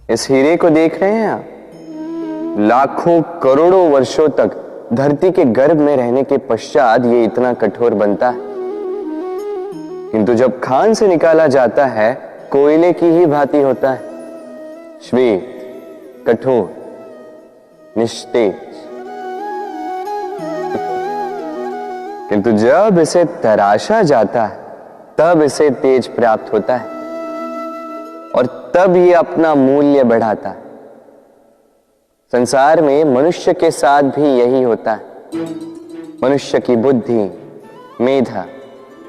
इस हीरे को देख रहे हैं आप? लाखों करोड़ों वर्षों तक धरती के गर्भ में रहने के पश्चात ये इतना कठोर बनता है, किंतु जब खान से निकाला जाता है कोयले की ही भांति होता है, श्वेत, कठोर, निस्तेज। किंतु जब इसे तराशा जाता है तब इसे तेज प्राप्त होता है और तब ये अपना मूल्य बढ़ाता है। संसार में मनुष्य के साथ भी यही होता है। मनुष्य की बुद्धि, मेधा,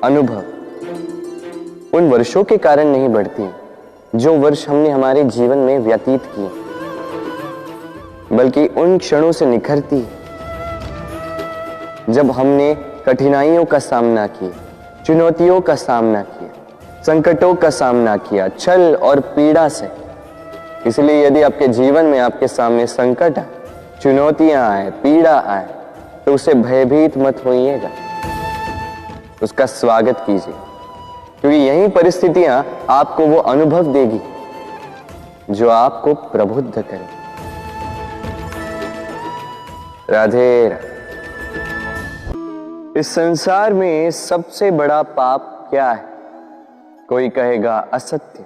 अनुभव उन वर्षों के कारण नहीं बढ़ती जो वर्ष हमने हमारे जीवन में व्यतीत किए, बल्कि उन क्षणों से निखरती है जब हमने कठिनाइयों का सामना किया, चुनौतियों का सामना किया, संकटों का सामना किया, छल और पीड़ा से। इसलिए यदि आपके जीवन में आपके सामने संकट आए, चुनौतियां आए, पीड़ा आए, तो उसे भयभीत मत होइएगा, उसका स्वागत कीजिए, क्योंकि यही परिस्थितियां आपको वो अनुभव देगी जो आपको प्रबुद्ध करे। राधे राधे। इस संसार में सबसे बड़ा पाप क्या है? कोई कहेगा असत्य,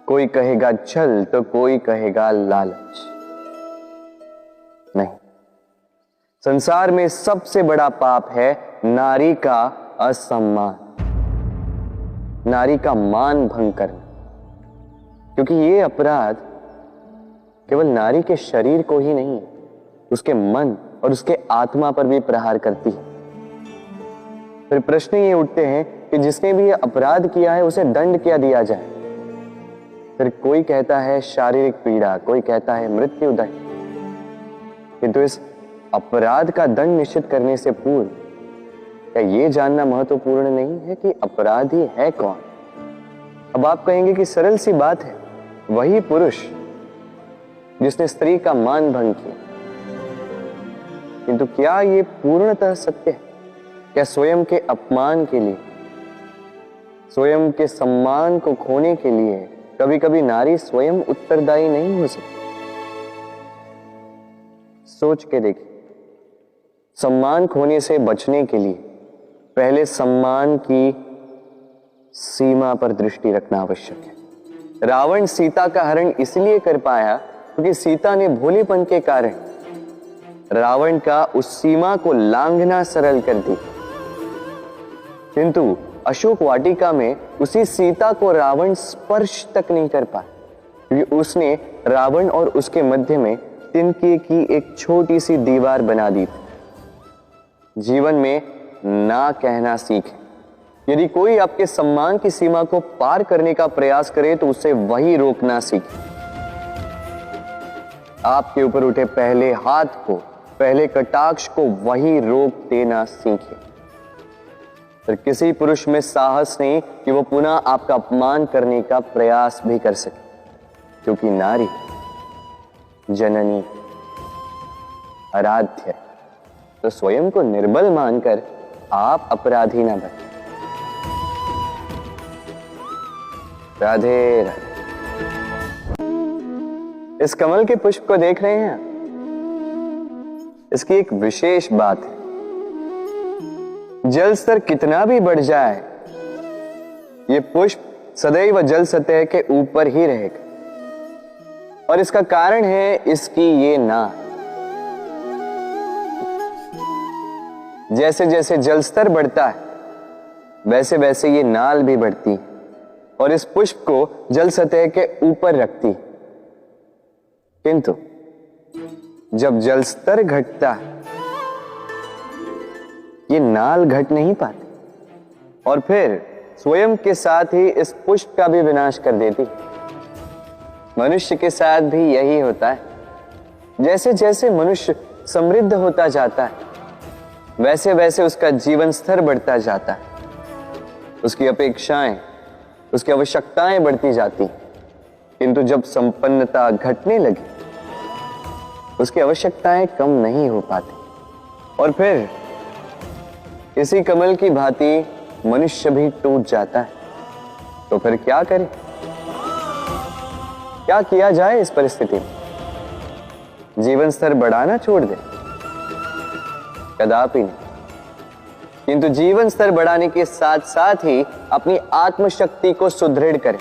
कोई कहेगा छल, तो कोई कहेगा लालच। नहीं, संसार में सबसे बड़ा पाप है नारी का असम्मान, नारी का मान भंग करना। क्योंकि ये अपराध केवल नारी के शरीर को ही नहीं, उसके मन और उसके आत्मा पर भी प्रहार करती है। फिर प्रश्न ये उठते हैं कि जिसने भी ये अपराध किया है उसे दंड क्या दिया जाए? फिर कोई कहता है शारीरिक पीड़ा, कोई कहता है मृत्युदंड। किंतु इस अपराध का दंड निश्चित करने से पूर्व क्या ये जानना महत्वपूर्ण नहीं है कि अपराधी है कौन? अब आप कहेंगे कि सरल सी बात है, वही पुरुष जिसने स्त्री का मान भंग किया। किंतु क्या ये पूर्णतः सत्य है? क्या स्वयं के अपमान के लिए, स्वयं के सम्मान को खोने के लिए कभी कभी नारी स्वयं उत्तरदायी नहीं हो सकती? सोच के देखिए, सम्मान खोने से बचने के लिए पहले सम्मान की सीमा पर दृष्टि रखना आवश्यक है। रावण सीता का हरण इसलिए कर पाया क्योंकि सीता ने भोलेपन के कारण रावण का उस सीमा को लांघना सरल कर दी। किंतु अशोक वाटिका में उसी सीता को रावण स्पर्श तक नहीं कर पाया, क्योंकि उसने रावण और उसके मध्य में तिनके की एक छोटी सी दीवार बना दी थी। जीवन में ना कहना सीखें। यदि कोई आपके सम्मान की सीमा को पार करने का प्रयास करे तो उसे वही रोकना सीखें। आपके ऊपर उठे पहले हाथ को, पहले कटाक्ष को वही रोक देना सीखें। फिर किसी पुरुष में साहस नहीं कि वो पुनः आपका अपमान करने का प्रयास भी कर सके, क्योंकि नारी जननी, आराध्य। तो स्वयं को निर्बल मानकर आप अपराधी ना बने। राधे राधे। इस कमल के पुष्प को देख रहे हैं? इसकी एक विशेष बात है, जल स्तर कितना भी बढ़ जाए ये पुष्प सदैव जल सतह के ऊपर ही रहेगा। और इसका कारण है इसकी ये नाल। जैसे जैसे जल स्तर बढ़ता है वैसे वैसे ये नाल भी बढ़ती है और इस पुष्प को जल सतह के ऊपर रखती है। किंतु जब जल स्तर घटता है ये नाल घट नहीं पाती और फिर स्वयं के साथ ही इस पुष्प का भी विनाश कर देती। मनुष्य के साथ भी यही होता है। जैसे जैसे मनुष्य समृद्ध होता जाता है वैसे वैसे उसका जीवन स्तर बढ़ता जाता है, उसकी अपेक्षाएं, उसकी आवश्यकताएं बढ़ती जाती। किंतु जब संपन्नता घटने लगी उसकी आवश्यकताएं कम नहीं हो पाती और फिर इसी कमल की भांति मनुष्य भी टूट जाता है। तो फिर क्या करे? क्या किया जाए इस परिस्थिति में? जीवन स्तर बढ़ाना छोड़ दे? कदापि नहीं। किंतु जीवन स्तर बढ़ाने के साथ साथ ही अपनी आत्मशक्ति को सुदृढ़ करें।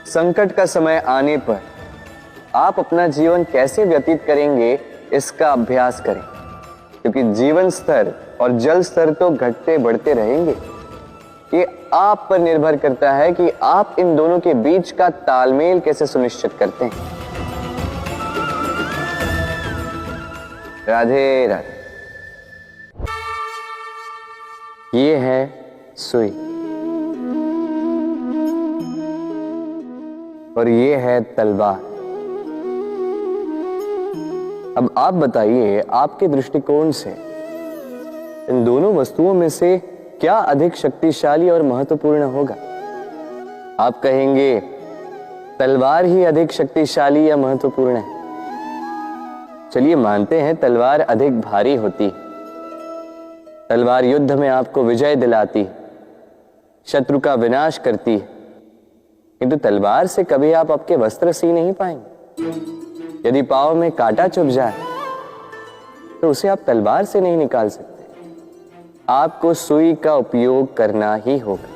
संकट का समय आने पर आप अपना जीवन कैसे व्यतीत करेंगे इसका अभ्यास करें, क्योंकि जीवन स्तर और जल स्तर तो घटते बढ़ते रहेंगे। ये आप पर निर्भर करता है कि आप इन दोनों के बीच का तालमेल कैसे सुनिश्चित करते हैं। राधे राधे। ये है सुई और ये है तलवार। अब आप बताइए, आपके दृष्टिकोण से इन दोनों वस्तुओं में से क्या अधिक शक्तिशाली और महत्वपूर्ण होगा? आप कहेंगे तलवार ही अधिक शक्तिशाली या महत्वपूर्ण है। चलिए मानते हैं तलवार अधिक भारी होती। तलवार युद्ध में आपको विजय दिलाती, शत्रु का विनाश करती है, किंतु तलवार से कभी आप आपके वस्त्र सी नहीं पाएंगे। यदि पांव में कांटा चुभ जाए तो उसे आप तलवार से नहीं निकाल सकते। आपको सुई का उपयोग करना ही होगा।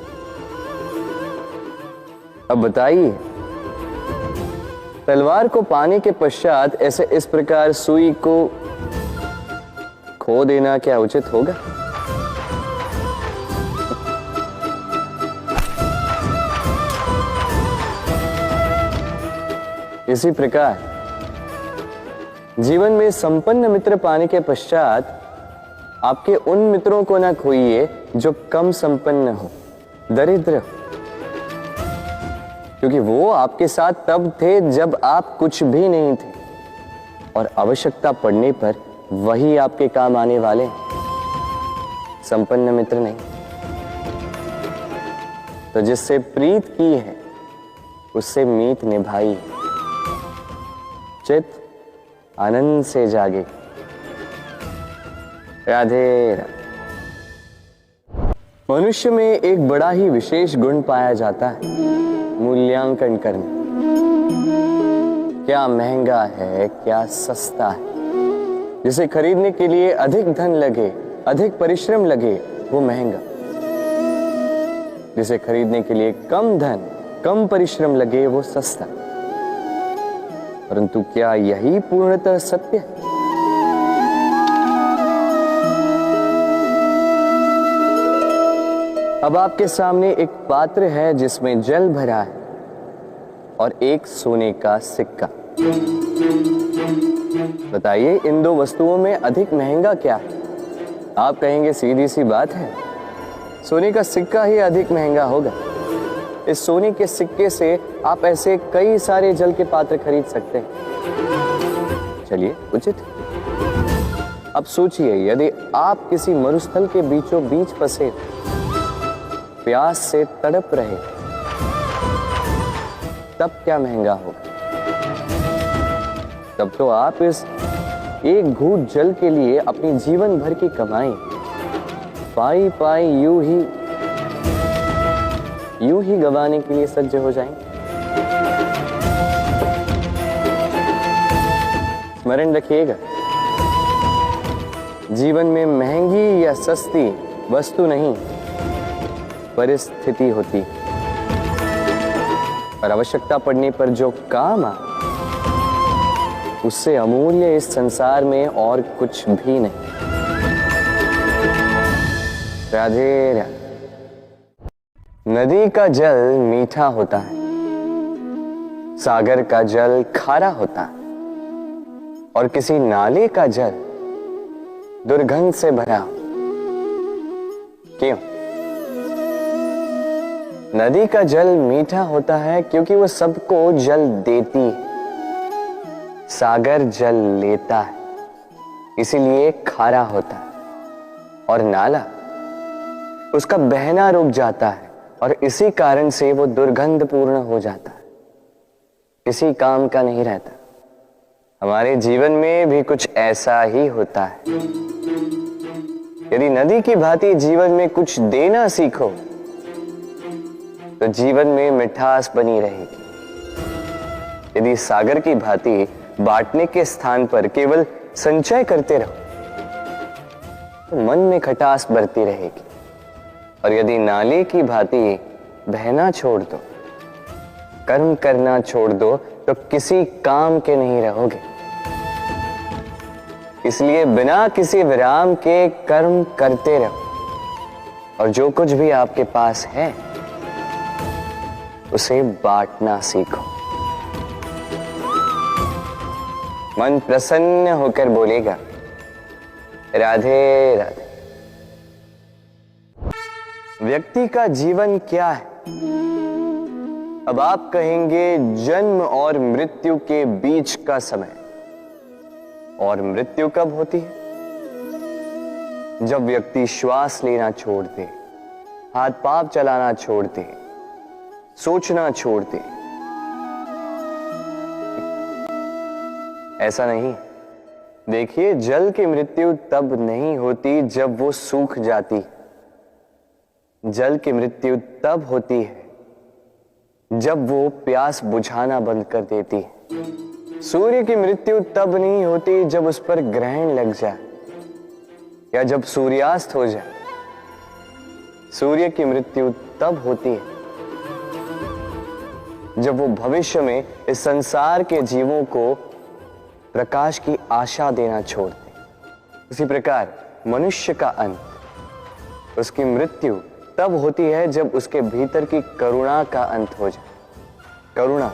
अब बताइए, तलवार को पाने के पश्चात ऐसे इस प्रकार सुई को खो देना क्या उचित होगा? इसी प्रकार जीवन में संपन्न मित्र पाने के पश्चात आपके उन मित्रों को ना खोइए जो कम संपन्न हो, दरिद्र हो, क्योंकि वो आपके साथ तब थे जब आप कुछ भी नहीं थे और आवश्यकता पड़ने पर वही आपके काम आने वाले हैं, संपन्न मित्र नहीं। तो जिससे प्रीत की है उससे मीत निभाई, चित आनंद से जागे। राधे राधे। मनुष्य में एक बड़ा ही विशेष गुण पाया जाता है, मूल्यांकन करना। क्या महंगा है, क्या सस्ता है। जिसे खरीदने के लिए अधिक धन लगे, अधिक परिश्रम लगे, वो महंगा। जिसे खरीदने के लिए कम धन, कम परिश्रम लगे, वो सस्ता। परंतु क्या यही पूर्णतः सत्य है? अब आपके सामने एक पात्र है जिसमें जल भरा है और एक सोने का सिक्का। बताइए, इन दो वस्तुओं में अधिक महंगा क्या है? आप कहेंगे सीधी सी बात है, सोने का सिक्का ही अधिक महंगा होगा। इस सोने के सिक्के से आप ऐसे कई सारे जल के पात्र खरीद सकते हैं। चलिए, उचित है। अब सोचिए, यदि आप किसी मरुस्थल के बीचों बीच फंसे, प्यास से तड़प रहे, तब क्या महंगा होगा? तब तो आप इस एक घूंट जल के लिए अपनी जीवन भर की कमाई पाई पाई यूं ही गंवाने के लिए सज्ज हो जाएंगे। स्मरण रखिएगा, जीवन में महंगी या सस्ती वस्तु नहीं, परिस्थिति होती, और आवश्यकता पड़ने पर जो काम आ, उससे अमूल्य इस संसार में और कुछ भी नहीं। राधे राधे। नदी का जल मीठा होता है, सागर का जल खारा होता है, और किसी नाले का जल दुर्गंध से भरा। क्यों? नदी का जल मीठा होता है क्योंकि वो सबको जल देती है। सागर जल लेता है, इसीलिए खारा होता है, और नाला उसका बहना रुक जाता है और इसी कारण से वो दुर्गंध पूर्ण हो जाता है, किसी काम का नहीं रहता। हमारे जीवन में भी कुछ ऐसा ही होता है। यदि नदी की भांति जीवन में कुछ देना सीखो तो जीवन में मिठास बनी रहेगी। यदि सागर की भांति बांटने के स्थान पर केवल संचय करते रहो तो मन में खटास बढ़ती रहेगी, और यदि नाले की भांति बहना छोड़ दो, कर्म करना छोड़ दो, तो किसी काम के नहीं रहोगे। इसलिए बिना किसी विराम के कर्म करते रहो, और जो कुछ भी आपके पास है उसे बांटना सीखो। मन प्रसन्न होकर बोलेगा, राधे राधे। व्यक्ति का जीवन क्या है? अब आप कहेंगे जन्म और मृत्यु के बीच का समय। और मृत्यु कब होती है? जब व्यक्ति श्वास लेना छोड़ दे, हाथ पांव चलाना छोड़ दे, सोचना छोड़ दे। ऐसा नहीं। देखिए, जल की मृत्यु तब नहीं होती जब वो सूख जाती। जल की मृत्यु तब होती है जब वो प्यास बुझाना बंद कर देती है। सूर्य की मृत्यु तब नहीं होती जब उस पर ग्रहण लग जाए या जब सूर्यास्त हो जाए। सूर्य की मृत्यु तब होती है जब वो भविष्य में इस संसार के जीवों को प्रकाश की आशा देना छोड़ दे। उसी प्रकार मनुष्य का अंत, उसकी मृत्यु तब होती है जब उसके भीतर की करुणा का अंत हो जाए। करुणा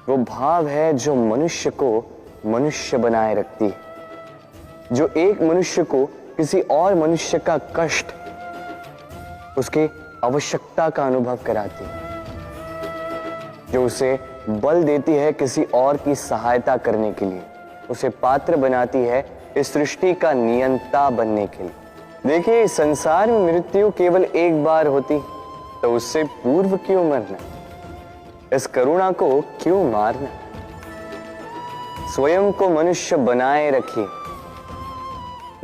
वो भाव है जो मनुष्य को मनुष्य बनाए रखती है, जो एक मनुष्य को किसी और मनुष्य का कष्ट, उसकी आवश्यकता का अनुभव कराती है, जो उसे बल देती है किसी और की सहायता करने के लिए, उसे पात्र बनाती है इस सृष्टि का नियंता बनने के लिए। देखिए, संसार में मृत्यु केवल एक बार होती, तो उससे पूर्व क्यों मरना? इस करुणा को क्यों मारना? स्वयं को मनुष्य बनाए रखिए,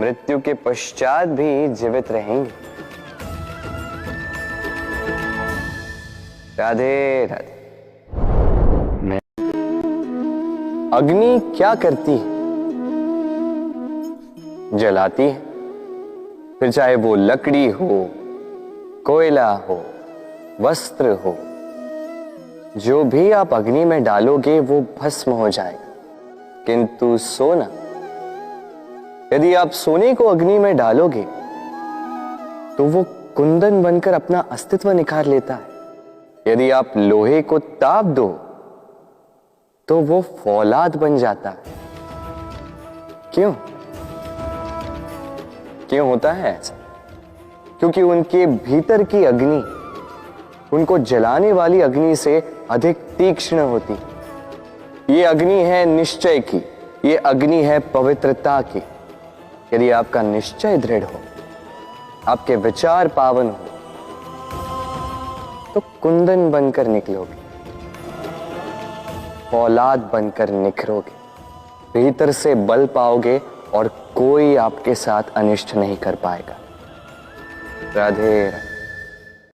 मृत्यु के पश्चात भी जीवित रहेंगे। राधे राधे। अग्नि क्या करती है? जलाती है। फिर चाहे वो लकड़ी हो, कोयला हो, वस्त्र हो, जो भी आप अग्नि में डालोगे वो भस्म हो जाएगा। किंतु सोना, यदि आप सोने को अग्नि में डालोगे तो वो कुंदन बनकर अपना अस्तित्व निखार लेता है। यदि आप लोहे को ताप दो तो वो फौलाद बन जाता है। क्यों? क्यों होता है ऐसा? क्योंकि उनके भीतर की अग्नि उनको जलाने वाली अग्नि से अधिक तीक्ष्ण होती। ये अग्नि है निश्चय की, ये अग्नि है पवित्रता की। यदि आपका निश्चय दृढ़ हो, आपके विचार पावन हो, तो कुंदन बनकर निकलोगे, फौलाद बनकर निखरोगे, भीतर से बल पाओगे और कोई आपके साथ अनिष्ट नहीं कर पाएगा। राधे राधे।